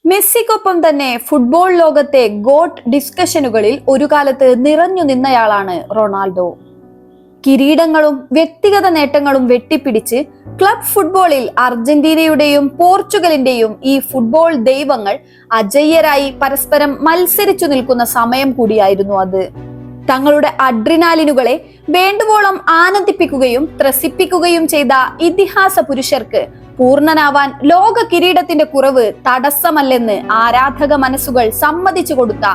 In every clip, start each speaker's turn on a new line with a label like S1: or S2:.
S1: മെസ്സിക്കൊപ്പം തന്നെ ഫുട്ബോൾ ലോകത്തെ ഗോട്ട് ഡിസ്കഷനുകളിൽ ഒരു കാലത്ത് നിറഞ്ഞു നിന്നയാളാണ് റൊണാൾഡോ. കിരീടങ്ങളും വ്യക്തിഗത നേട്ടങ്ങളും വെട്ടിപ്പിടിച്ച് ക്ലബ് ഫുട്ബോളിൽ അർജന്റീനയുടെയും പോർച്ചുഗലിന്റെയും ഈ ഫുട്ബോൾ ദൈവങ്ങൾ അജയ്യരായി പരസ്പരം മത്സരിച്ചു നിൽക്കുന്ന സമയം കൂടിയായിരുന്നു അത്. തങ്ങളുടെ അഡ്രിനാലിനുകളെ വേണ്ടുവോളം ആനന്ദിപ്പിക്കുകയും ത്രസിപ്പിക്കുകയും ചെയ്ത ഇതിഹാസ പുരുഷർക്ക് പൂർണ്ണനാവാൻ ലോക കിരീടത്തിന്റെ കുറവ് തടസ്സമല്ലെന്ന് ആരാധക മനസ്സുകൾ സമ്മതിച്ചു കൊടുത്ത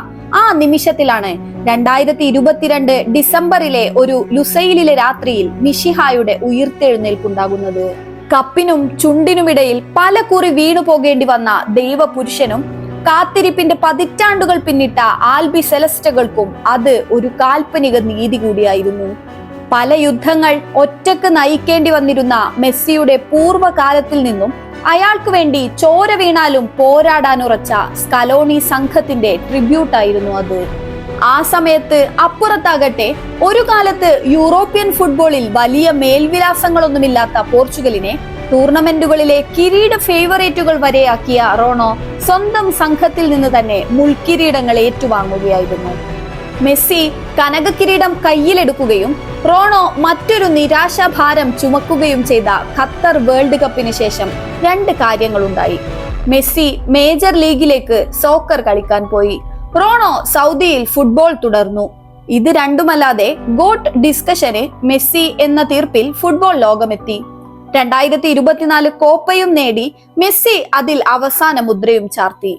S1: ആ നിമിഷത്തിലാണ് 2022 ഡിസംബറിലെ ഒരു ലുസൈലിലെ രാത്രിയിൽ മിശിഹായുടെ ഉയിർത്തെഴുന്നേൽപ്പുണ്ടാകുന്നത്. കപ്പിനും ചുണ്ടിനുമിടയിൽ പല കുറി വീണു പോകേണ്ടി വന്ന ദൈവപുരുഷനും കാത്തിരിപ്പിന്റെ പതിറ്റാണ്ടുകൾ പിന്നിട്ട ആൽബി സെലസ്റ്റകൾക്കും അത് ഒരു കാൽപ്പനിക നീതി കൂടിയായിരുന്നു. പല യുദ്ധങ്ങൾ ഒറ്റക്ക് നയിക്കേണ്ടി വന്നിരുന്ന മെസ്സിയുടെ പൂർവ്വകാലത്തിൽ നിന്നും അയാൾക്ക് വേണ്ടി ചോര വീണാലും പോരാടാനുറച്ച സ്കലോണി സംഘത്തിന്റെ ട്രിബ്യൂട്ടായിരുന്നു അത്. ആ സമയത്ത് അപ്പുറത്താകട്ടെ ഒരു കാലത്ത് യൂറോപ്യൻ ഫുട്ബോളിൽ വലിയ മേൽവിലാസങ്ങളൊന്നുമില്ലാത്ത പോർച്ചുഗലിനെ ടൂർണമെന്റുകളിലെ കിരീട ഫേവറേറ്റുകൾ വരെയാക്കിയ റോണോ സ്വന്തം സംഘത്തിൽ നിന്ന് തന്നെ മുൾക്കിരീടങ്ങൾ ഏറ്റുവാങ്ങുകയായിരുന്നു. മെസ്സി കനക കിരീടം കയ്യിലെടുക്കുകയും റോണോ മറ്റൊരു നിരാശാഭാരം ചുമക്കുകയും ചെയ്ത ഖത്തർ വേൾഡ് കപ്പിന് ശേഷം രണ്ട് കാര്യങ്ങളുണ്ടായി. മെസ്സി മേജർ ലീഗിലേക്ക് സോക്കർ കളിക്കാൻ പോയി. റോണോ സൗദിയിൽ ഫുട്ബോൾ തുടർന്നു. ഇത് രണ്ടുമല്ലാതെ ഗോട്ട് ഡിസ്കഷന് മെസ്സി എന്ന തീർപ്പിൽ ഫുട്ബോൾ ലോകമെത്തി. 2024 കോപ്പയും നേടി മെസ്സി അതിൽ അവസാന മുദ്രയും ചാർത്തി.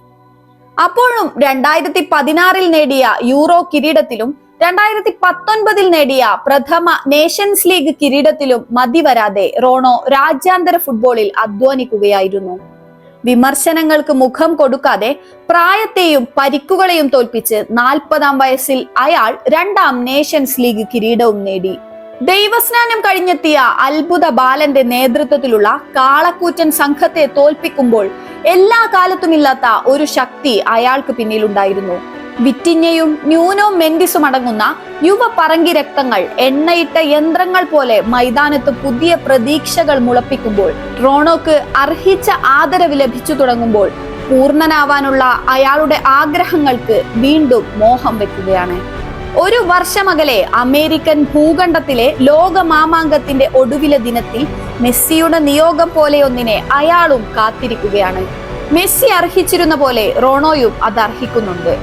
S1: അപ്പോഴും 2016 നേടിയ യൂറോ കിരീടത്തിലും 2019 നേടിയ പ്രഥമ നേഷൻസ് ലീഗ് കിരീടത്തിലും മതിവരാതെ റോണോ രാജ്യാന്തര ഫുട്ബോളിൽ അധ്വാനിക്കുകയായിരുന്നു. വിമർശനങ്ങൾക്ക് മുഖം കൊടുക്കാതെ പ്രായത്തെയും പരിക്കുകളെയും തോൽപ്പിച്ച് 40-ാം വയസ്സിൽ അയാൾ 2ാം നേഷൻസ് ലീഗ് കിരീടവും നേടി. ദൈവസ്നാനം കഴിഞ്ഞെത്തിയ അത്ഭുത ബാലന്റെ നേതൃത്വത്തിലുള്ള കാളക്കൂറ്റൻ സംഘത്തെ തോൽപ്പിക്കുമ്പോൾ എല്ലാ കാലത്തുമില്ലാത്ത ഒരു ശക്തി അയാൾക്ക് പിന്നിലുണ്ടായിരുന്നു. വിറ്റിഞ്ഞയും ന്യൂനോ മെൻഡിസും അടങ്ങുന്ന യുവ പറങ്കി രക്തങ്ങൾ എണ്ണയിട്ട യന്ത്രങ്ങൾ പോലെ മൈതാനത്ത് പുതിയ പ്രതീക്ഷകൾ മുളപ്പിക്കുമ്പോൾ, റോണോക്ക് അർഹിച്ച ആദരവ് ലഭിച്ചു തുടങ്ങുമ്പോൾ പൂർണ്ണനാവാനുള്ള അയാളുടെ ആഗ്രഹങ്ങൾക്ക് വീണ്ടും മോഹം വെക്കുകയാണ്. ഒരു വർഷമകലെ അമേരിക്കൻ ഭൂഖണ്ഡത്തിലെ ലോക മാമാങ്കത്തിന്റെ ഒടുവിലെ ദിനത്തിൽ മെസ്സിയുടെ നിയോഗം പോലെ ഒന്നിനെ അയാളും കാത്തിരിക്കുകയാണ്. മെസ്സി അർഹിച്ചിരുന്ന പോലെ റോണോയും അത് അർഹിക്കുന്നുണ്ട്.